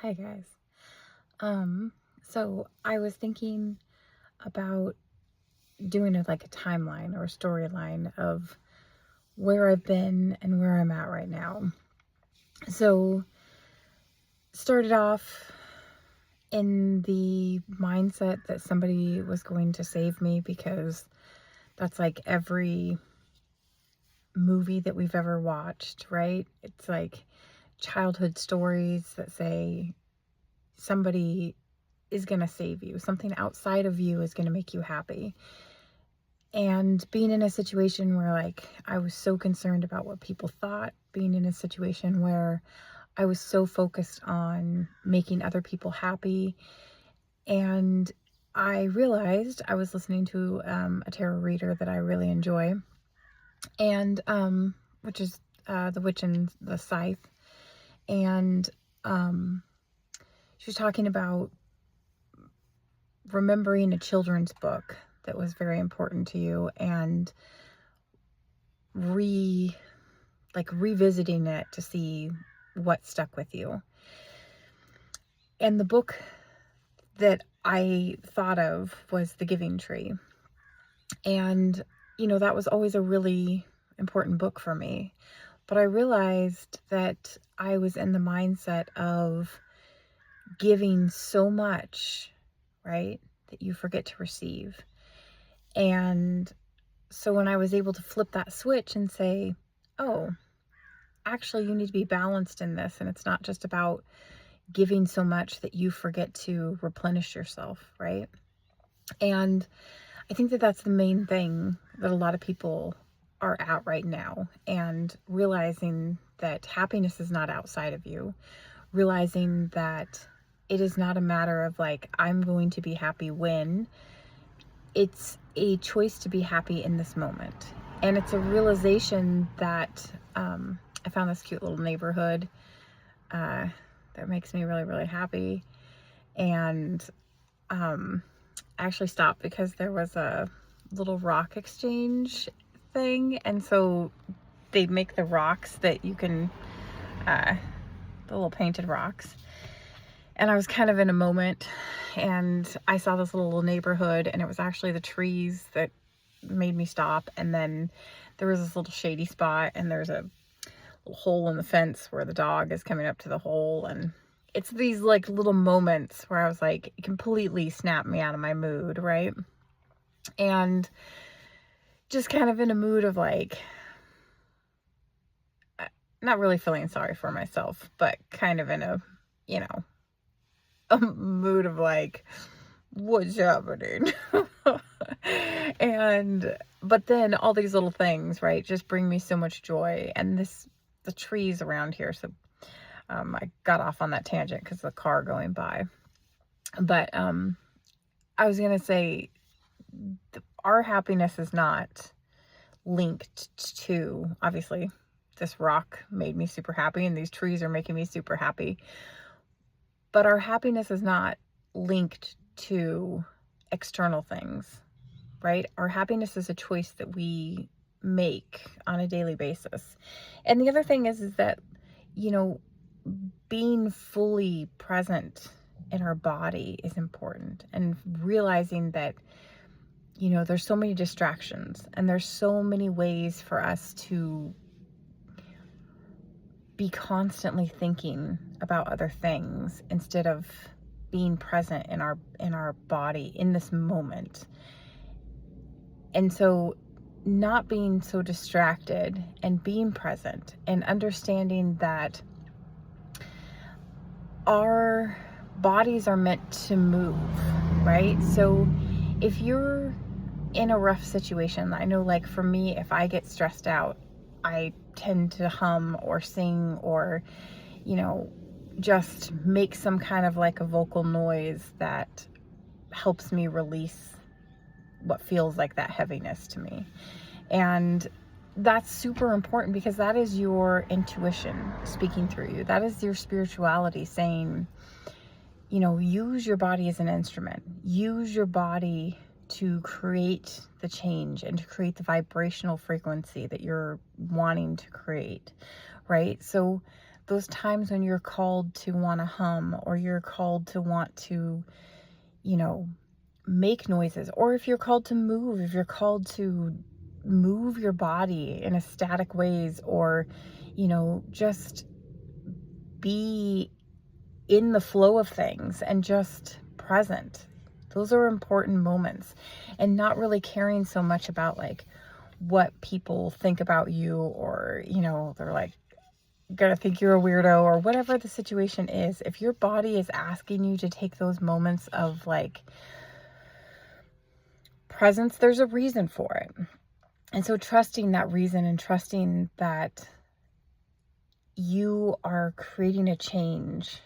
Hi guys. Um, so I was thinking about doing a timeline or a storyline of where I've been and where I'm at right now. So started off in the mindset that somebody was going to save me because that's like every movie that we've ever watched, right? It's like childhood stories that say somebody is going to save you. Something outside of you is going to make you happy. And being in a situation where I was so concerned about what people thought, being in a situation where I was so focused on making other people happy. And I realized I was listening to a tarot reader that I really enjoy, and which is The Witch and the Scythe. And um, she was talking about remembering a children's book that was very important to you and revisiting it to see what stuck with you. And the book that I thought of was The Giving Tree. And that was always a really important book for me. But I realized that I was in the mindset of giving so much, right, that you forget to receive. And so when I was able to flip that switch and say, oh, actually, you need to be balanced in this, and it's not just about giving so much that you forget to replenish yourself, right? And I think that that's the main thing that a lot of people are at right now, and realizing that happiness is not outside of you, realizing that it is not a matter of I'm going to be happy when. It's a choice to be happy in this moment. And it's a realization that I found this cute little neighborhood that makes me really, really happy. And I actually stopped because there was a little rock exchange thing. And so they make the rocks that you can, the little painted rocks. And I was kind of in a moment, and I saw this little neighborhood, and it was actually the trees that made me stop. And then there was this little shady spot, and there's a little hole in the fence where the dog is coming up to the hole. And it's these little moments where I was it completely snapped me out of my mood, right? And just kind of in a mood of not really feeling sorry for myself, but kind of in a, a mood of what's happening? But then all these little things, right, just bring me so much joy. And the trees around here. So I got off on that tangent because of the car going by. But I was going to say our happiness is not linked to, obviously, this rock made me super happy and these trees are making me super happy. But our happiness is not linked to external things, right? Our happiness is a choice that we make on a daily basis. And the other thing is that, being fully present in our body is important, and realizing that, there's so many distractions and there's so many ways for us to be constantly thinking about other things instead of being present in our body in this moment. And so not being so distracted and being present and understanding that our bodies are meant to move, right? So if you're in a rough situation, I know for me, if I get stressed out, I tend to hum or sing or, just make some kind of a vocal noise that helps me release what feels like that heaviness to me. And that's super important because that is your intuition speaking through you. That is your spirituality saying, use your body as an instrument. Use your body to create the change and to create the vibrational frequency that you're wanting to create, right? So those times when you're called to want to hum, or you're called to want to, you know, make noises, or if you're called to move, if you're called to move your body in ecstatic ways, or, you know, just be in the flow of things and just present. Those are important moments, and not really caring so much about like what people think about you, or, you know, they're like gonna think you're a weirdo, or whatever the situation is. If your body is asking you to take those moments of like presence, there's a reason for it. And so trusting that reason, and trusting that you are creating a change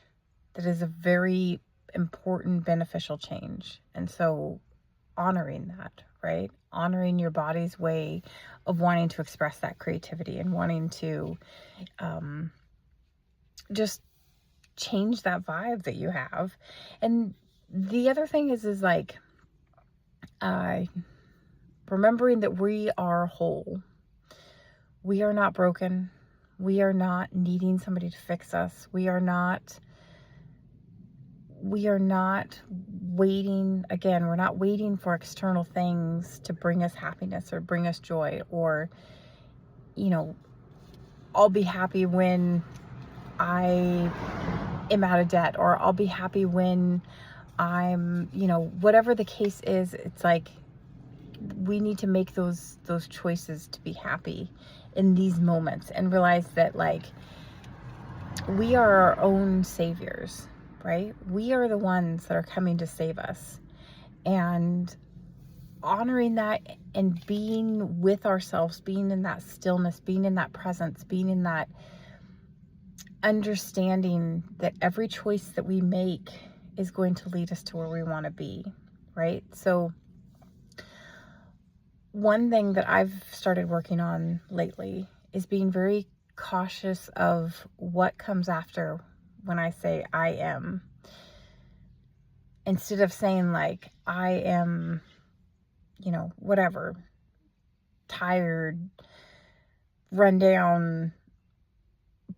that is a very important, beneficial change. And so honoring that, right? Honoring your body's way of wanting to express that creativity, and wanting to just change that vibe that you have. And the other thing is like, remembering that we are whole. We are not broken. We are not needing somebody to fix us. We are not waiting. Again, we're not waiting for external things to bring us happiness or bring us joy, or, you know, I'll be happy when I am out of debt, or I'll be happy when I'm, you know, whatever the case is. It's like, we need to make those choices to be happy in these moments, and realize that like we are our own saviors, right? We are the ones that are coming to save us. And honoring that, and being with ourselves, being in that stillness, being in that presence, being in that understanding that every choice that we make is going to lead us to where we want to be, right? So one thing that I've started working on lately is being very cautious of what comes after when I say I am. Instead of saying like, I am, you know, whatever, tired, run down,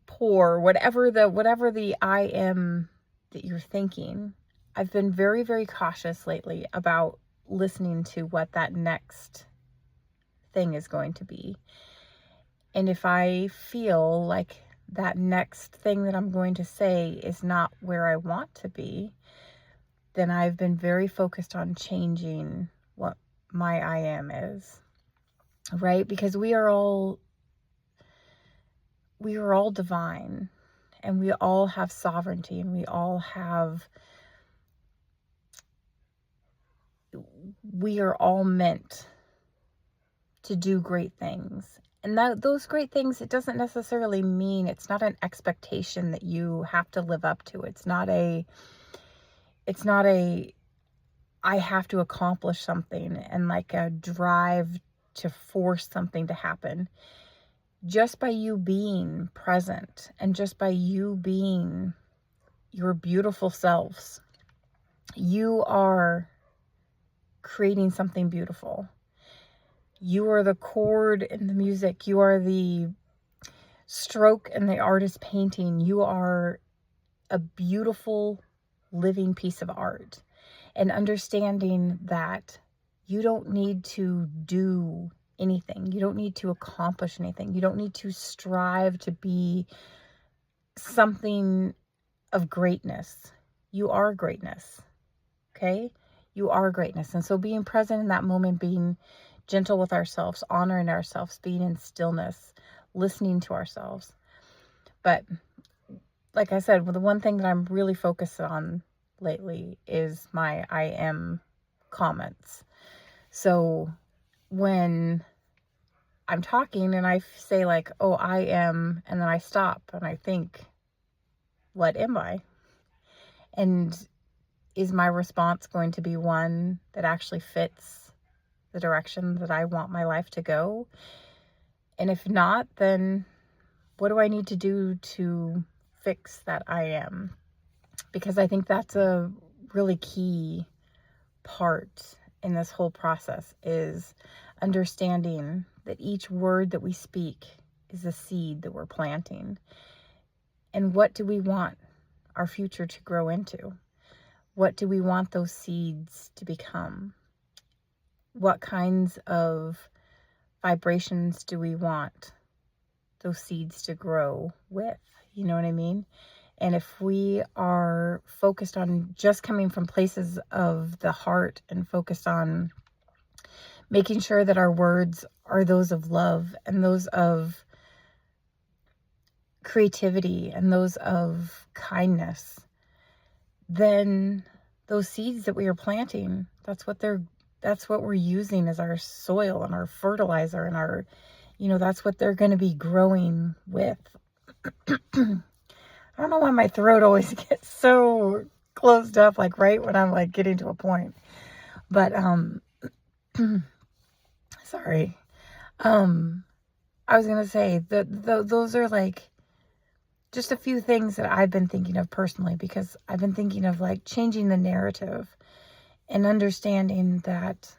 poor, whatever the I am that you're thinking. I've been very, very cautious lately about listening to what that next thing is going to be. And if I feel like that next thing that I'm going to say is not where I want to be, then I've been very focused on changing what my I am is, right? Because we are all divine, and we all have sovereignty, and we are all meant to do great things. And those great things, it doesn't necessarily mean, it's not an expectation that you have to live up to. It's not a I have to accomplish something, and like a drive to force something to happen. Just by you being present, and just by you being your beautiful selves, you are creating something beautiful. You are the chord in the music. You are the stroke in the artist painting. You are a beautiful living piece of art. And understanding that you don't need to do anything. You don't need to accomplish anything. You don't need to strive to be something of greatness. You are greatness. Okay? You are greatness. And so being present in that moment, being gentle with ourselves, honoring ourselves, being in stillness, listening to ourselves. But like I said, the one thing that I'm really focused on lately is my I am comments. So when I'm talking and I say like, oh, I am, and then I stop and I think, what am I? And is my response going to be one that actually fits the direction that I want my life to go? And if not, then what do I need to do to fix that I am? Because I think that's a really key part in this whole process, is understanding that each word that we speak is a seed that we're planting. And what do we want our future to grow into? What do we want those seeds to become? What kinds of vibrations do we want those seeds to grow with? You know what I mean? And if we are focused on just coming from places of the heart and focused on making sure that our words are those of love and those of creativity and those of kindness, then those seeds that we are planting, that's what we're using as our soil and our fertilizer and our, that's what they're going to be growing with. I don't know why my throat always gets so closed up, like right when I'm like getting to a point. But sorry. I was gonna say that those are like just a few things that I've been thinking of personally, because I've been thinking of like changing the narrative and understanding that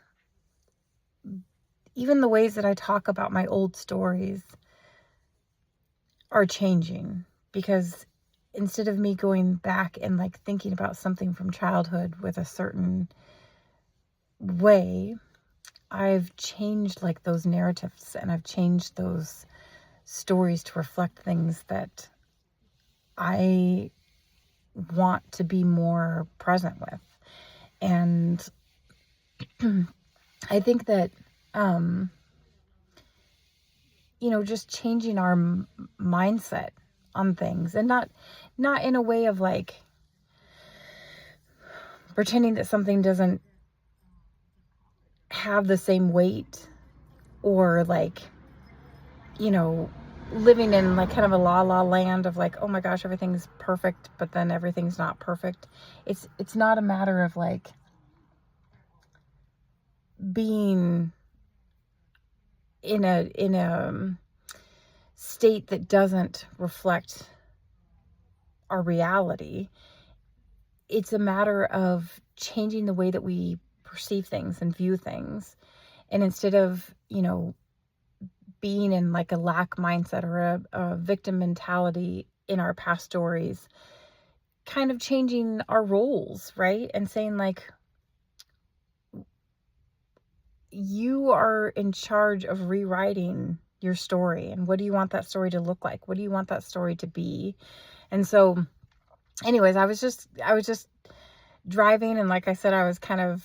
even the ways that I talk about my old stories are changing, because instead of me going back and like thinking about something from childhood with a certain way, I've changed like those narratives and I've changed those stories to reflect things that I want to be more present with. And I think that, just changing our mindset on things, and not in a way of like pretending that something doesn't have the same weight, or like, living in like kind of a la la land of like, oh my gosh, everything's perfect, but then everything's not perfect. It's not a matter of like being in a state that doesn't reflect our reality. It's a matter of changing the way that we perceive things and view things. And instead of, being in like a lack mindset or a victim mentality in our past stories, kind of changing our roles, right? And saying like, you are in charge of rewriting your story. And what do you want that story to look like? What do you want that story to be? And so anyways, I was just driving, and like I said, I was kind of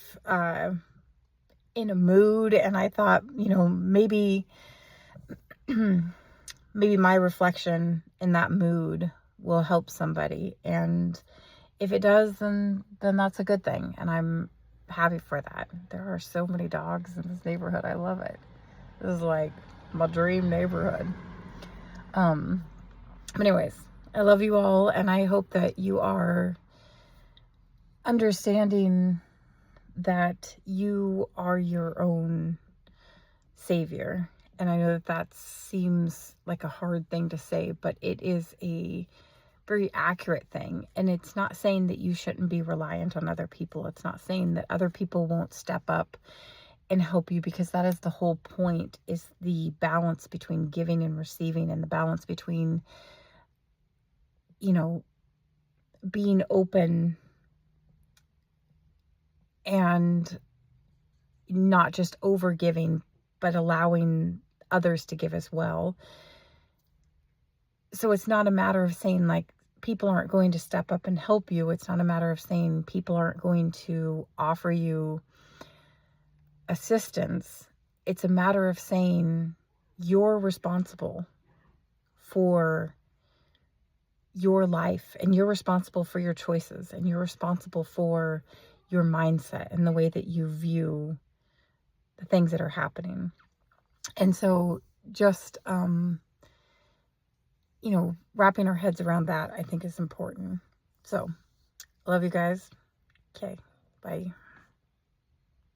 in a mood, and I thought, maybe my reflection in that mood will help somebody. And if it does, then that's a good thing. And I'm happy for that. There are so many dogs in this neighborhood. I love it. This is like my dream neighborhood. But anyways, I love you all, and I hope that you are understanding that you are your own savior. And I know that seems like a hard thing to say, but it is a very accurate thing. And it's not saying that you shouldn't be reliant on other people. It's not saying that other people won't step up and help you, because that is the whole point, is the balance between giving and receiving, and the balance between, being open and not just over giving, but allowing others to give as well. So it's not a matter of saying like people aren't going to step up and help you. It's not a matter of saying people aren't going to offer you assistance. It's a matter of saying you're responsible for your life, and you're responsible for your choices, and you're responsible for your mindset and the way that you view the things that are happening. And so just, wrapping our heads around that, I think, is important. So, love you guys. Okay, bye.